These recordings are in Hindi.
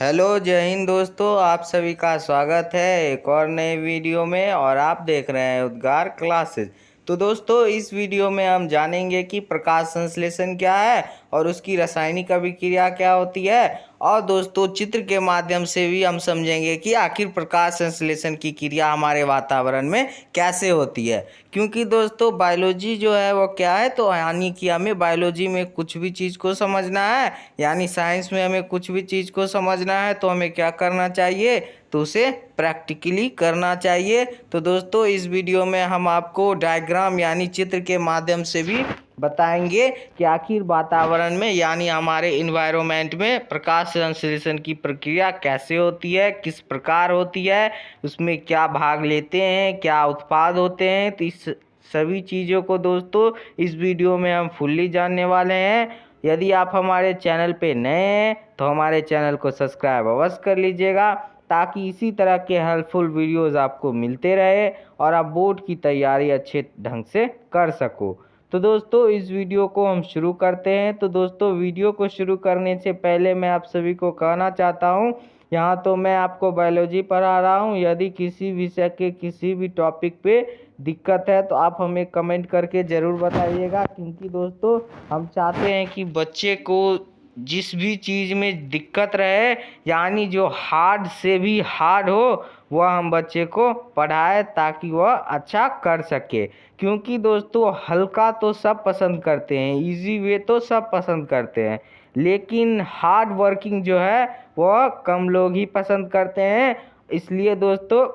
हेलो जय हिंद दोस्तों, आप सभी का स्वागत है एक और नए वीडियो में। और आप देख रहे हैं उद्गार क्लासेस। तो दोस्तों, इस वीडियो में हम जानेंगे कि प्रकाश संश्लेषण क्या है और उसकी रासायनिक अभिक्रिया क्या होती है। और दोस्तों, चित्र के माध्यम से भी हम समझेंगे कि आखिर प्रकाश संश्लेषण की क्रिया हमारे वातावरण में कैसे होती है। क्योंकि दोस्तों, बायोलॉजी जो है वो क्या है, तो यानी कि हमें बायोलॉजी में कुछ भी चीज़ को समझना है, यानी साइंस में हमें कुछ भी चीज़ को समझना है तो हमें क्या करना चाहिए, तो उसे प्रैक्टिकली करना चाहिए। तो दोस्तों, इस वीडियो में हम आपको डायग्राम यानी चित्र के माध्यम से भी बताएंगे कि आखिर वातावरण में यानी हमारे इन्वायरमेंट में प्रकाश संश्लेषण की प्रक्रिया कैसे होती है, किस प्रकार होती है, उसमें क्या भाग लेते हैं, क्या उत्पाद होते हैं। तो इस सभी चीज़ों को दोस्तों इस वीडियो में हम फुल्ली जानने वाले हैं। यदि आप हमारे चैनल पे नए हैं तो हमारे चैनल को सब्सक्राइब अवश्य कर लीजिएगा, ताकि इसी तरह के हेल्पफुल वीडियोस आपको मिलते रहे और आप बोर्ड की तैयारी अच्छे ढंग से कर सको। तो दोस्तों, इस वीडियो को हम शुरू करते हैं। तो दोस्तों, वीडियो को शुरू करने से पहले मैं आप सभी को कहना चाहता हूँ, यहाँ तो मैं आपको बायोलॉजी पढ़ा रहा हूँ। यदि किसी विषय के किसी भी टॉपिक पे दिक्कत है तो आप हमें कमेंट करके ज़रूर बताइएगा, क्योंकि दोस्तों हम चाहते हैं कि बच्चे को जिस भी चीज़ में दिक्कत रहे, यानी जो हार्ड से भी हार्ड हो, वह हम बच्चे को पढ़ाए ताकि वह अच्छा कर सके। क्योंकि दोस्तों, हल्का तो सब पसंद करते हैं, इजी वे तो सब पसंद करते हैं, लेकिन हार्ड वर्किंग जो है वह कम लोग ही पसंद करते हैं। इसलिए दोस्तों,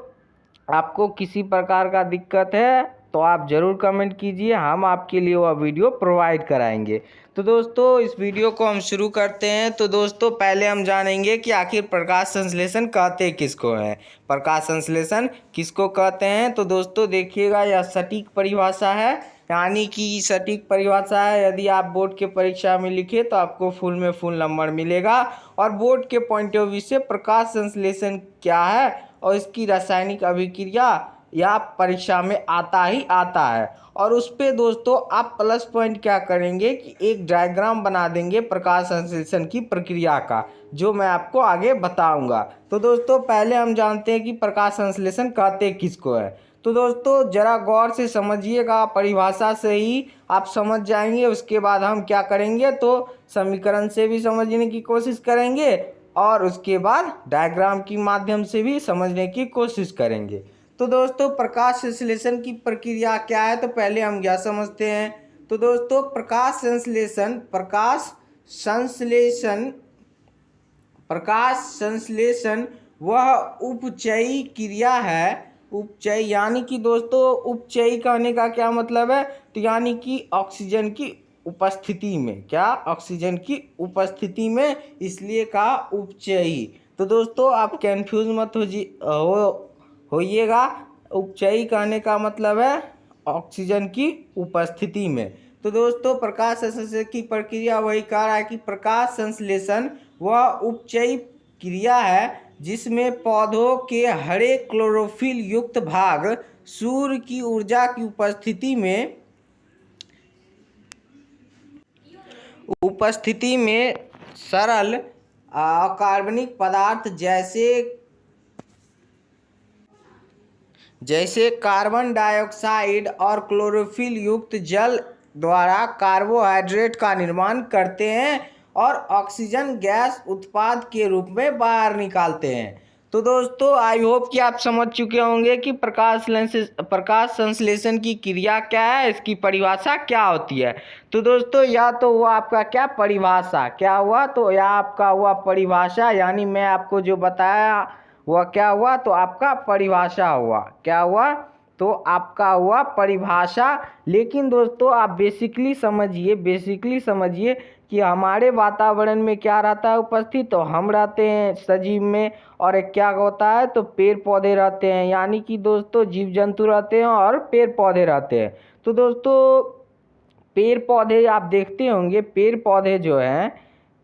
आपको किसी प्रकार का दिक्कत है तो आप ज़रूर कमेंट कीजिए, हम आपके लिए वह वीडियो प्रोवाइड कराएंगे। तो दोस्तों, इस वीडियो को हम शुरू करते हैं। तो दोस्तों, पहले हम जानेंगे कि आखिर प्रकाश संश्लेषण कहते किसको हैं। प्रकाश संश्लेषण किसको कहते हैं, तो दोस्तों देखिएगा, यह सटीक परिभाषा है, यानी कि सटीक परिभाषा है। यदि आप बोर्ड के परीक्षा में लिखे तो आपको फुल में फुल नंबर मिलेगा। और बोर्ड के पॉइंट ऑफ व्यू से प्रकाश संश्लेषण क्या है और इसकी रासायनिक अभिक्रिया या परीक्षा में आता ही आता है। और उस पे दोस्तों आप प्लस पॉइंट क्या करेंगे कि एक डायग्राम बना देंगे प्रकाश संश्लेषण की प्रक्रिया का, जो मैं आपको आगे बताऊंगा। तो दोस्तों, पहले हम जानते हैं कि प्रकाश संश्लेषण कहते किसको है। तो दोस्तों, जरा गौर से समझिएगा, परिभाषा से ही आप समझ जाएंगे। उसके बाद हम क्या करेंगे, तो समीकरण से भी समझने की कोशिश करेंगे और उसके बाद डायग्राम के माध्यम से भी समझने की कोशिश करेंगे। तो दोस्तों, प्रकाश संश्लेषण की प्रक्रिया क्या है, तो पहले हम क्या समझते हैं। तो दोस्तों, प्रकाश संश्लेषण वह उपचयी क्रिया है। उपचयी यानी कि दोस्तों, उपचयी कहने का क्या मतलब है, तो यानी कि ऑक्सीजन की उपस्थिति में, क्या ऑक्सीजन की उपस्थिति में, इसलिए कहा उपचयी। तो दोस्तों, आप कंफ्यूज मत होइएगा। उपचयी कहने का मतलब है ऑक्सीजन की उपस्थिति में। तो दोस्तों, प्रकाश संश्लेषण की प्रक्रिया वही कह रहा है कि प्रकाश संश्लेषण वह उपचयी क्रिया है जिसमें पौधों के हरे क्लोरोफिल युक्त भाग सूर्य की ऊर्जा की उपस्थिति में सरल अकार्बनिक पदार्थ जैसे कार्बन डाइऑक्साइड और क्लोरोफिल युक्त जल द्वारा कार्बोहाइड्रेट का निर्माण करते हैं और ऑक्सीजन गैस उत्पाद के रूप में बाहर निकालते हैं। तो दोस्तों, आई होप कि आप समझ चुके होंगे कि प्रकाश संश्लेषण की क्रिया क्या है, इसकी परिभाषा क्या होती है। तो दोस्तों, या तो हुआ आपका क्या परिभाषा, क्या हुआ, तो यह आपका हुआ परिभाषा, यानी मैं आपको जो बताया वह क्या हुआ, तो आपका परिभाषा हुआ। क्या हुआ, तो आपका हुआ परिभाषा। लेकिन दोस्तों, आप बेसिकली समझिए कि हमारे वातावरण में क्या रहता है उपस्थित, तो हम रहते हैं सजीव में, और एक क्या होता है, तो पेड़ पौधे रहते हैं, यानी कि दोस्तों जीव जंतु रहते हैं और पेड़ पौधे रहते हैं। तो दोस्तों, पेड़ पौधे आप देखते होंगे, पेड़ पौधे जो हैं,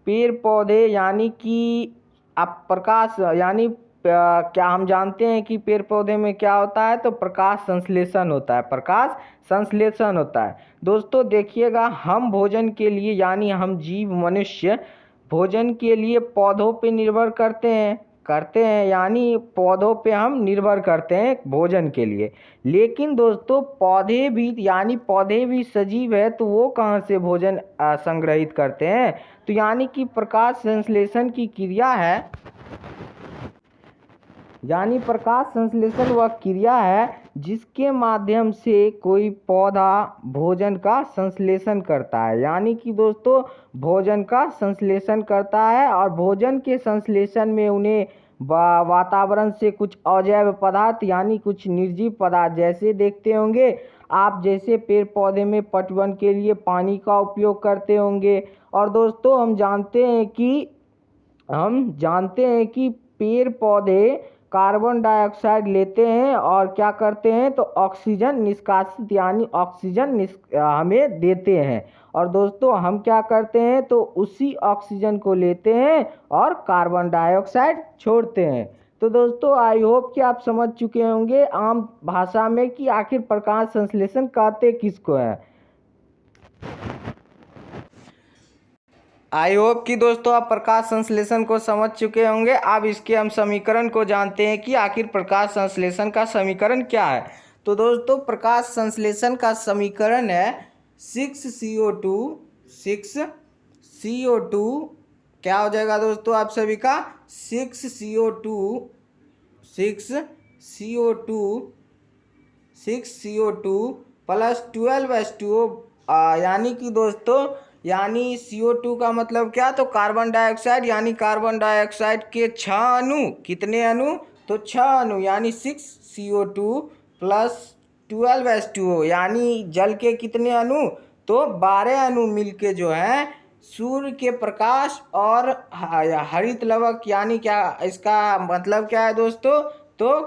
पेड़ पौधे यानी कि आप प्रकाश यानी क्या हम जानते हैं कि पेड़ पौधे में क्या होता है, तो प्रकाश संश्लेषण होता है। प्रकाश संश्लेषण होता है। दोस्तों देखिएगा, हम भोजन के लिए यानी हम जीव मनुष्य भोजन के लिए पौधों पे निर्भर करते हैं यानी पौधों पे हम निर्भर करते हैं भोजन के लिए। लेकिन दोस्तों पौधे भी सजीव है, तो वो कहाँ से भोजन संग्रहित करते हैं? तो यानी कि प्रकाश संश्लेषण की क्रिया है, यानी प्रकाश संश्लेषण वह क्रिया है जिसके माध्यम से कोई पौधा भोजन का संश्लेषण करता है। यानी कि दोस्तों भोजन का संश्लेषण करता है, और भोजन के संश्लेषण में उन्हें वातावरण से कुछ अजैव पदार्थ यानी कुछ निर्जीव पदार्थ जैसे देखते होंगे आप, जैसे पेड़ पौधे में पटवन के लिए पानी का उपयोग करते होंगे। और दोस्तों हम जानते हैं कि पेड़ पौधे कार्बन डाइऑक्साइड लेते हैं और क्या करते हैं, तो ऑक्सीजन निष्कासित यानी हमें देते हैं। और दोस्तों हम क्या करते हैं, तो उसी ऑक्सीजन को लेते हैं और कार्बन डाइऑक्साइड छोड़ते हैं। तो दोस्तों आई होप कि आप समझ चुके होंगे आम भाषा में कि आखिर प्रकाश संश्लेषण कहते किसको है। आई होप कि दोस्तों आप प्रकाश संश्लेषण को समझ चुके होंगे। अब इसके हम समीकरण को जानते हैं कि आखिर प्रकाश संश्लेषण का समीकरण क्या है। तो दोस्तों प्रकाश संश्लेषण का समीकरण है 6CO2 क्या हो जाएगा दोस्तों आप सभी का 6CO2 प्लस 12H2O यानी कि दोस्तों CO2 का मतलब क्या, तो कार्बन डाइऑक्साइड, यानी कार्बन डाइऑक्साइड के 6 अणु, कितने अणु, तो 6 अणु, यानी 6CO2 प्लस 12H2O यानी जल के कितने अणु, तो 12 अणु मिलके जो है सूर्य के प्रकाश और हरित लवक, यानी क्या इसका मतलब क्या है दोस्तों, तो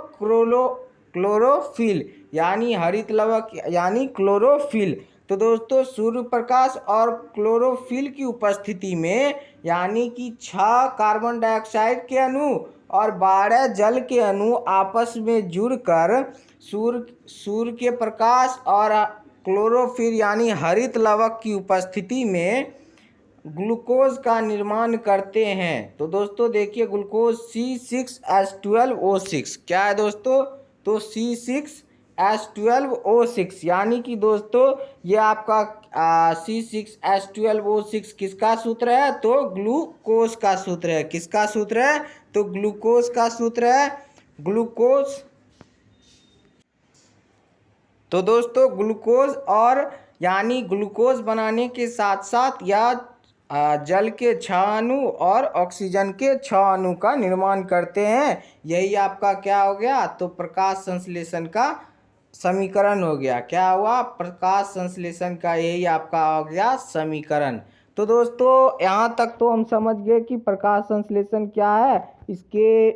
क्लोरोफिल यानी हरित लवक यानी क्लोरोफिल। तो दोस्तों सूर्य प्रकाश और क्लोरोफिल की उपस्थिति में यानी कि 6 कार्बन डाइऑक्साइड के अणु और 12 जल के अणु आपस में जुड़कर सूर्य के प्रकाश और क्लोरोफिल यानी हरित लवक की उपस्थिति में ग्लूकोज का निर्माण करते हैं। तो दोस्तों देखिए ग्लूकोज C6H12O6 क्या है दोस्तों, तो C6H12O6 यानी कि दोस्तों ये आपका C6H12O6 किसका सूत्र है, तो ग्लूकोज का सूत्र है। किसका सूत्र है, तो ग्लूकोज का सूत्र है, ग्लूकोज। तो दोस्तों ग्लूकोज और यानी ग्लूकोज बनाने के साथ साथ या जल के 6 अणु और ऑक्सीजन के 6 अणु का निर्माण करते हैं। यही आपका क्या हो गया, तो प्रकाश संश्लेषण का समीकरण हो गया। क्या हुआ, प्रकाश संश्लेषण का यही आपका हो गया समीकरण। तो दोस्तों यहाँ तक तो हम समझ गए कि प्रकाश संश्लेषण क्या है, इसके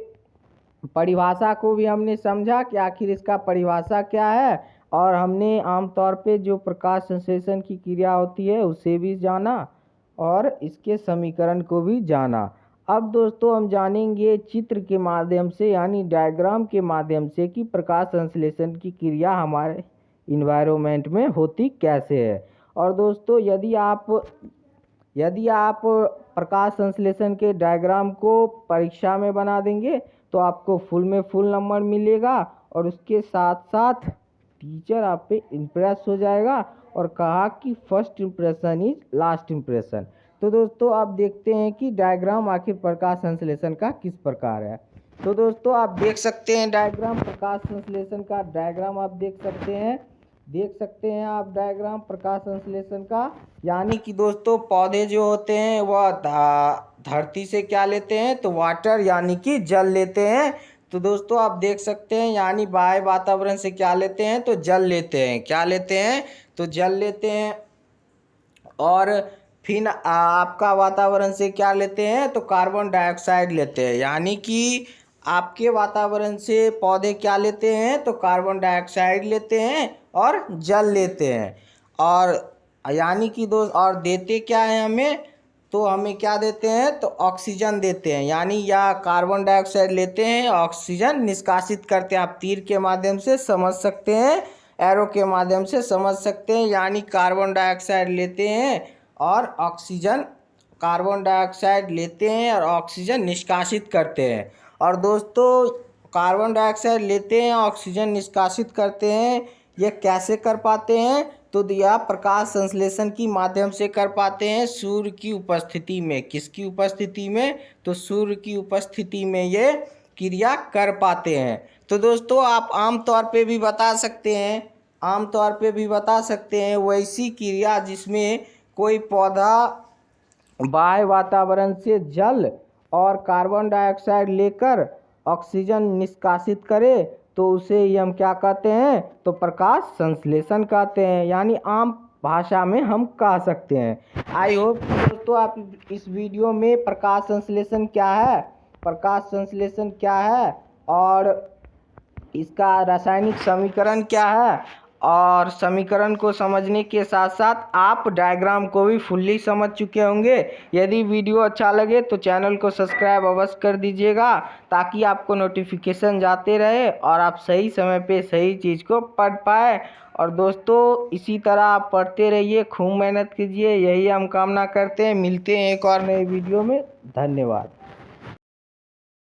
परिभाषा को भी हमने समझा कि आखिर इसका परिभाषा क्या है, और हमने आमतौर पे जो प्रकाश संश्लेषण की क्रिया होती है उसे भी जाना और इसके समीकरण को भी जाना। अब दोस्तों हम जानेंगे चित्र के माध्यम से यानी डायग्राम के माध्यम से कि प्रकाश संश्लेषण की क्रिया हमारे इन्वायरमेंट में होती कैसे है। और दोस्तों यदि आप प्रकाश संश्लेषण के डायग्राम को परीक्षा में बना देंगे तो आपको फुल में फुल नंबर मिलेगा, और उसके साथ साथ टीचर आप पे इम्प्रेस हो जाएगा और कहा कि first impression is last impression. तो दोस्तों आप देखते हैं कि डायग्राम आखिर प्रकाश संश्लेषण का किस प्रकार है। तो दोस्तों आप देख सकते हैं डायग्राम प्रकाश संश्लेषण का डायग्राम आप देख सकते हैं आप डायग्राम प्रकाश संश्लेषण का। यानी कि दोस्तों पौधे जो होते हैं वह धरती से क्या लेते हैं, तो वाटर यानी कि जल लेते हैं। तो दोस्तों आप देख सकते हैं यानी बाह्य वातावरण से क्या लेते हैं, तो जल लेते हैं। क्या लेते हैं, तो जल लेते हैं। और फिर आपका वातावरण से क्या लेते हैं, तो कार्बन डाइऑक्साइड लेते हैं। यानी कि आपके वातावरण से पौधे क्या लेते हैं, तो कार्बन डाइऑक्साइड लेते हैं और जल लेते हैं। और यानी कि और देते क्या है हमें, तो हमें क्या देते हैं, तो ऑक्सीजन देते हैं। यानी या कार्बन डाइऑक्साइड लेते हैं, ऑक्सीजन निष्कासित करते हैं। आप तीर के माध्यम से समझ सकते हैं, एरो के माध्यम से समझ सकते हैं। यानी कार्बन डाइऑक्साइड लेते हैं और ऑक्सीजन कार्बन डाइऑक्साइड लेते हैं और ऑक्सीजन निष्कासित करते हैं। और दोस्तों कार्बन डाइऑक्साइड लेते हैं, ऑक्सीजन निष्कासित करते हैं, ये कैसे कर पाते हैं? तो यह प्रकाश संश्लेषण की माध्यम से कर पाते हैं, सूर्य की उपस्थिति में। किसकी उपस्थिति में? तो सूर्य की उपस्थिति में ये क्रिया कर पाते हैं। तो दोस्तों आप आमतौर पे भी बता सकते हैं वैसी क्रिया जिसमें कोई पौधा बाह्य वातावरण से जल और कार्बन डाइऑक्साइड लेकर ऑक्सीजन निष्कासित करे, तो उसे ही हम क्या कहते हैं? तो प्रकाश संश्लेषण कहते हैं, यानी आम भाषा में हम कह सकते हैं। आई होप दोस्तों आप इस वीडियो में प्रकाश संश्लेषण क्या है और इसका रासायनिक समीकरण क्या है, और समीकरण को समझने के साथ साथ आप डायग्राम को भी फुल्ली समझ चुके होंगे। यदि वीडियो अच्छा लगे तो चैनल को सब्सक्राइब अवश्य कर दीजिएगा, ताकि आपको नोटिफिकेशन जाते रहे और आप सही समय पे सही चीज़ को पढ़ पाए। और दोस्तों इसी तरह आप पढ़ते रहिए, खूब मेहनत कीजिए, यही हम कामना करते हैं। मिलते हैं एक और नए वीडियो में। धन्यवाद।